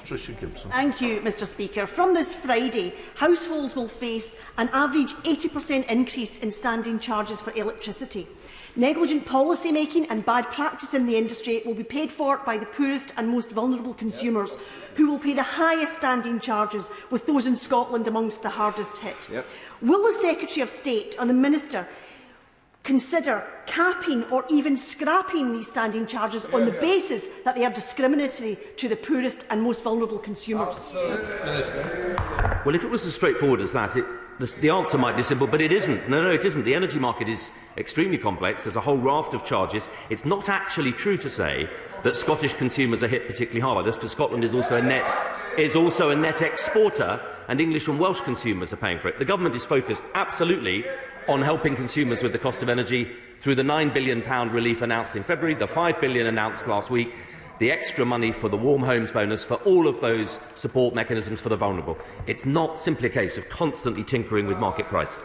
Patricia Gibson. Thank you, Mr Speaker. From this Friday, households will face an average 80% increase in standing charges for electricity. Negligent policy making and bad practice in the industry will be paid for by the poorest and most vulnerable consumers, who will pay the highest standing charges, with those in Scotland amongst the hardest hit. Will the Secretary of State or the Minister consider capping or even scrapping these standing charges on the basis that they are discriminatory to the poorest and most vulnerable consumers? Well, if it was as straightforward as that, the answer might be simple, but it isn't. No, it isn't. The energy market is extremely complex. There's a whole raft of charges. It's not actually true to say that Scottish consumers are hit particularly hard by this, because Scotland is also a net exporter, and English and Welsh consumers are paying for it. The government is focused absolutely on helping consumers with the cost of energy through the £9 billion relief announced in February, the £5 billion announced last week, the extra money for the Warm Homes bonus, for all of those support mechanisms for the vulnerable. It's not simply a case of constantly tinkering with market price.